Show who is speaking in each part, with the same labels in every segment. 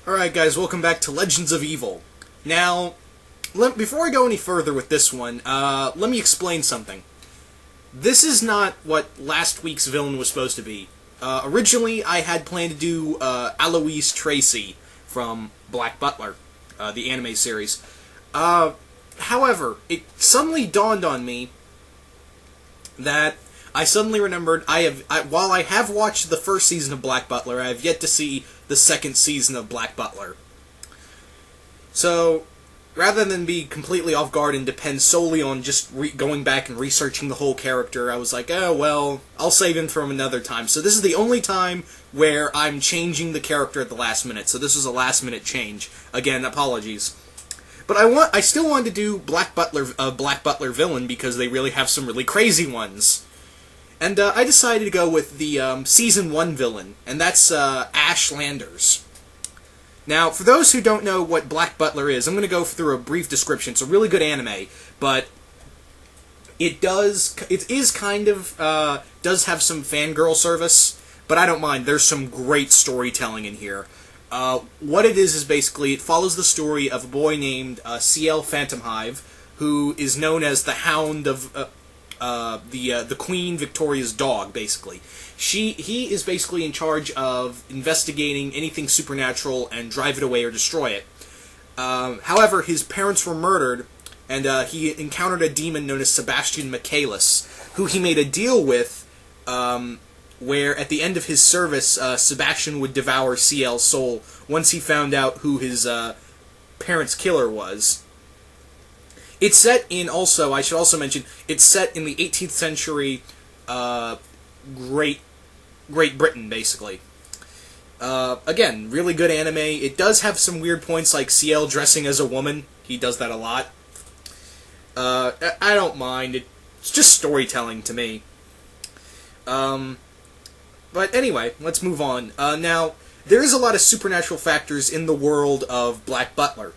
Speaker 1: Alright guys, welcome back to Legends of Evil. Now, before I go any further with this one, let me explain something. This is not what last week's villain was supposed to be. Originally, I had planned to do Eloise Tracy from Black Butler, the anime series. However, it suddenly dawned on me that I suddenly remembered while I have watched the first season of Black Butler, I have yet to see the second season of Black Butler. So, rather than be completely off guard and depend solely on just going back and researching the whole character, I was like, oh, well, I'll save him from another time. So this is the only time where I'm changing the character at the last minute. So this is a last-minute change. Again, apologies. But I still wanted to do Black Butler villain because they really have some really crazy ones. And I decided to go with the Season 1 villain, and that's Ashe Landers. Now, for those who don't know what Black Butler is, I'm going to go through a brief description. It's a really good anime, but it does have some fangirl service, but I don't mind. There's some great storytelling in here. What it is basically, it follows the story of a boy named CL Phantomhive, who is known as the Hound of the Queen Victoria's dog, basically. He is basically in charge of investigating anything supernatural and drive it away or destroy it. However, his parents were murdered, and he encountered a demon known as Sebastian Michaelis, who he made a deal with, where at the end of his service, Sebastian would devour CL's soul once he found out who his parents' killer was. It's set in, I should also mention, it's set in the 18th century Great Britain, basically. Again, really good anime. It does have some weird points, like CL dressing as a woman. He does that a lot. I don't mind. It's just storytelling to me. But anyway, let's move on. Now, there is a lot of supernatural factors in the world of Black Butler.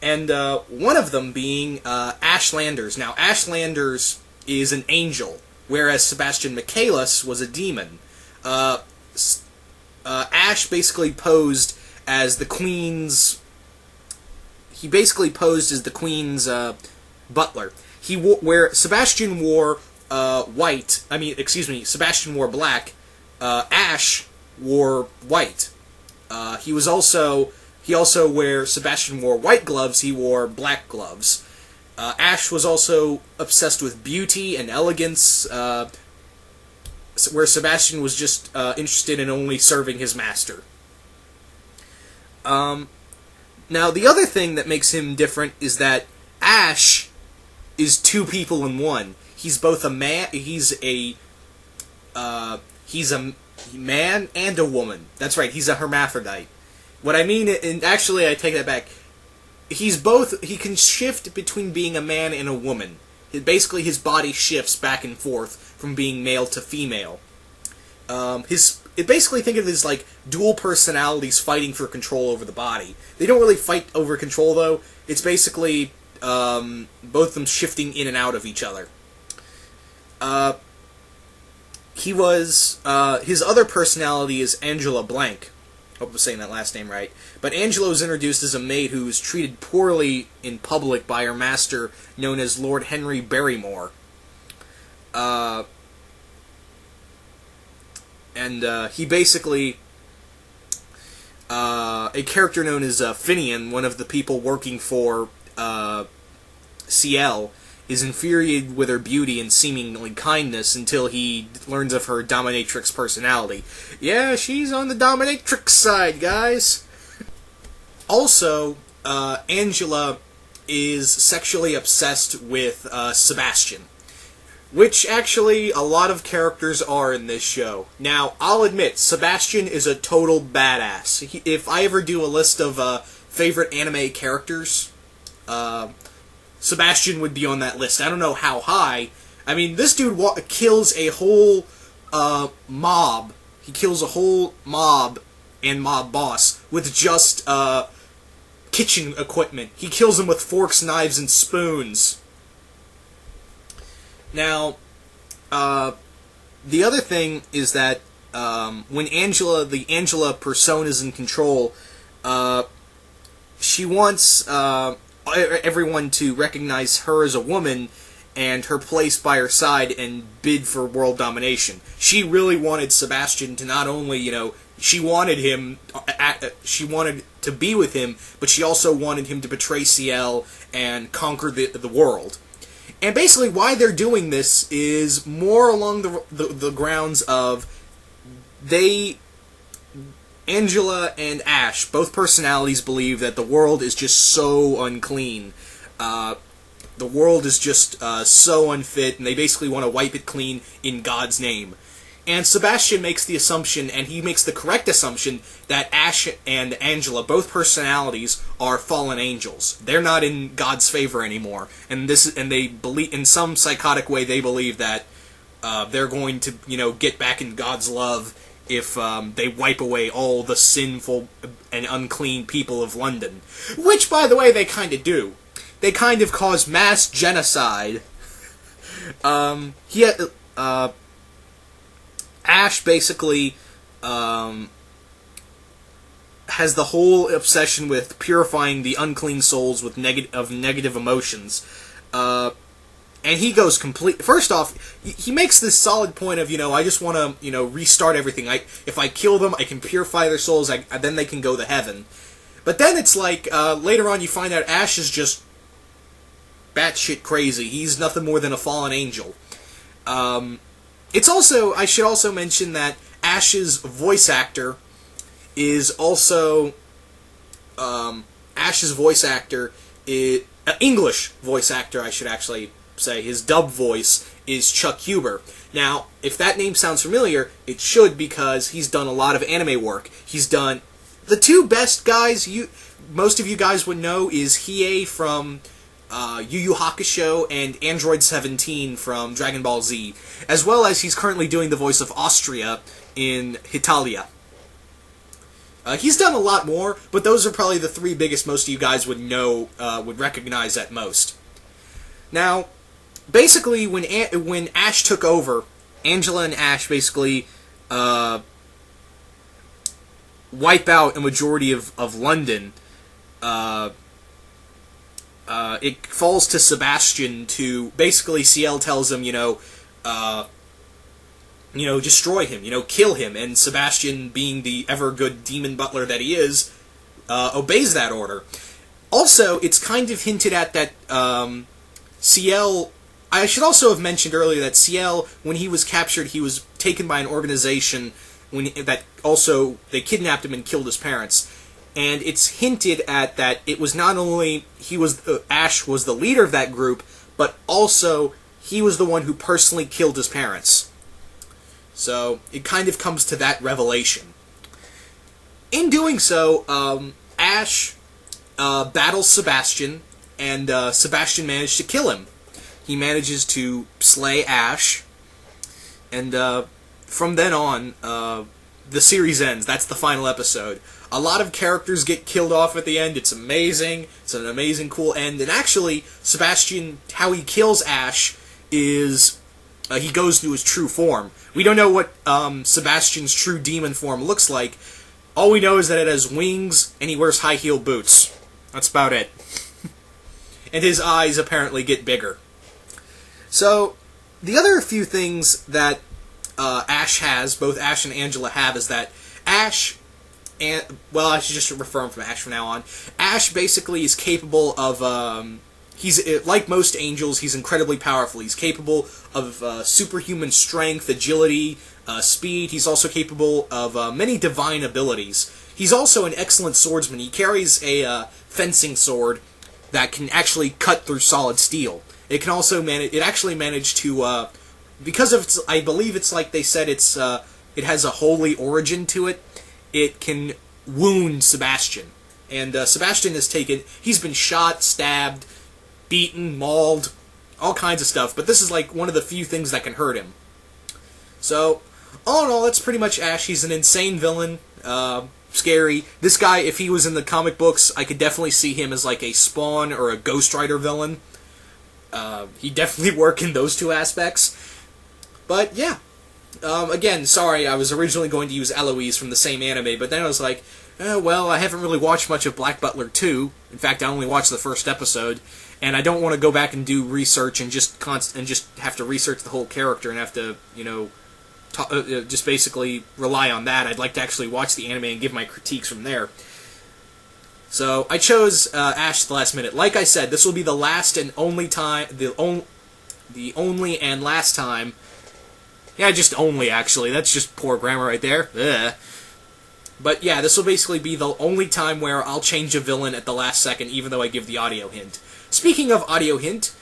Speaker 1: And one of them being Ashe Landers. Now, Ashe Landers is an angel, whereas Sebastian Michaelis was a demon. Ashe basically posed as the Queen's... He basically posed as the Queen's butler. Where Sebastian wore Sebastian wore black, Ashe wore white. Where Sebastian wore white gloves, he wore black gloves. Ashe was also obsessed with beauty and elegance, where Sebastian was just interested in only serving his master. Now, the other thing that makes him different is that Ashe is two people in one. He's both a man. He's a man and a woman. That's right. He's a hermaphrodite. What I mean, and actually I take that back, he can shift between being a man and a woman. Basically, his body shifts back and forth from being male to female. Basically think of it as like dual personalities fighting for control over the body. They don't really fight over control, though. It's basically both of them shifting in and out of each other. His other personality is Angela Blanc. Hope I'm saying that last name right. But Angela was introduced as a maid who was treated poorly in public by her master, known as Lord Henry Barrymore. He basically... a character known as Finian, one of the people working for CL, is infuriated with her beauty and seemingly kindness until he learns of her dominatrix personality. Yeah, she's on the dominatrix side, guys! Also, Angela is sexually obsessed with Sebastian, which actually a lot of characters are in this show. Now, I'll admit, Sebastian is a total badass. If I ever do a list of favorite anime characters, Sebastian would be on that list. I don't know how high. I mean, this dude kills a whole mob. He kills a whole mob and mob boss with just kitchen equipment. He kills them with forks, knives, and spoons. Now, the other thing is that when the Angela persona is in control, She wants everyone to recognize her as a woman and her place by her side and bid for world domination. She really wanted Sebastian to not only, she wanted to be with him, but she also wanted him to betray Ciel and conquer the world. And basically why they're doing this is more along the grounds of Angela and Ashe, both personalities, believe that the world is just so unclean. The world is just so unfit, and they basically want to wipe it clean in God's name. And Sebastian makes the assumption, and he makes the correct assumption, that Ashe and Angela, both personalities, are fallen angels. They're not in God's favor anymore, and they believe, in some psychotic way, they believe that they're going to, get back in God's love if they wipe away all the sinful and unclean people of London. Which, by the way, they kind of do. They kind of cause mass genocide. Ashe basically has the whole obsession with purifying the unclean souls with negative emotions. And he goes complete. First off, he makes this solid point of, I just want to, restart everything. If I kill them, I can purify their souls. Then they can go to heaven. But then it's like later on, you find out Ashe is just batshit crazy. He's nothing more than a fallen angel. It's also, I should also mention that Ashe's voice actor is also English voice actor. I should actually say his dub voice is Chuck Huber. Now, if that name sounds familiar, it should, because he's done a lot of anime work. He's done the two best guys most of you guys would know is Hiei from Yu Yu Hakusho and Android 17 from Dragon Ball Z, as well as he's currently doing the voice of Austria in Hitalia. He's done a lot more, but those are probably the three biggest most of you guys would know, would recognize at most. Now, basically, when Ashe took over, Angela and Ashe basically wipe out a majority of London. It falls to Sebastian to, basically, Ciel tells him, destroy him, kill him, and Sebastian, being the ever-good demon butler that he is, obeys that order. Also, it's kind of hinted at that Ciel... I should also have mentioned earlier that Ciel, when he was captured, he was taken by an organization that also, they kidnapped him and killed his parents. And it's hinted at that it was not only Ashe was the leader of that group, but also he was the one who personally killed his parents. So it kind of comes to that revelation. In doing so, Ashe battles Sebastian, and Sebastian managed to kill him. He manages to slay Ashe, and from then on, the series ends. That's the final episode. A lot of characters get killed off at the end. It's amazing. It's an amazing, cool end. And actually, Sebastian, how he kills Ashe is he goes to his true form. We don't know what Sebastian's true demon form looks like. All we know is that it has wings, and he wears high-heeled boots. That's about it. And his eyes apparently get bigger. So, the other few things that Ashe has, both Ashe and Angela have, is that Ashe... I should just refer him from Ashe from now on. Ashe basically is capable of, he's, like most angels, he's incredibly powerful. He's capable of superhuman strength, agility, speed. He's also capable of many divine abilities. He's also an excellent swordsman. He carries a fencing sword that can actually cut through solid steel. It can also it actually managed to, because of its, I believe it's like they said it has a holy origin to it. It can wound Sebastian. And Sebastian he's been shot, stabbed, beaten, mauled, all kinds of stuff. But this is like one of the few things that can hurt him. So, all in all, that's pretty much Ashe. He's an insane villain, scary. This guy, if he was in the comic books, I could definitely see him as like a Spawn or a Ghost Rider villain. He'd definitely work in those two aspects. But, yeah. Again, sorry, I was originally going to use Eloise from the same anime, but then I was like, Well, I haven't really watched much of Black Butler 2. In fact, I only watched the first episode, and I don't want to go back and do research and just have to research the whole character and have to, just basically rely on that. I'd like to actually watch the anime and give my critiques from there. So I chose Ashe at the last minute. Like I said, this will be the last and only time, the only and last time. Yeah, just only, actually. That's just poor grammar right there. Ugh. But yeah, this will basically be the only time where I'll change a villain at the last second, even though I give the audio hint. Speaking of audio hint,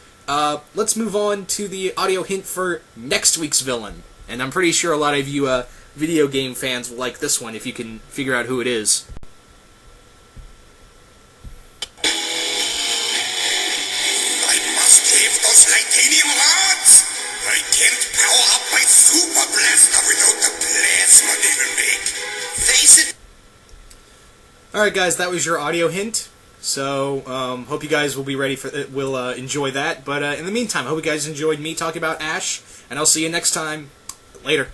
Speaker 1: let's move on to the audio hint for next week's villain. And I'm pretty sure a lot of you video game fans will like this one if you can figure out who it is.
Speaker 2: I must save those titanium rods! I can't power up my super blaster without the plasma they will make. Face it!
Speaker 1: Alright guys, that was your audio hint. So, hope you guys will be ready for will enjoy that. But in the meantime, I hope you guys enjoyed me talking about Ashe, and I'll see you next time. Later.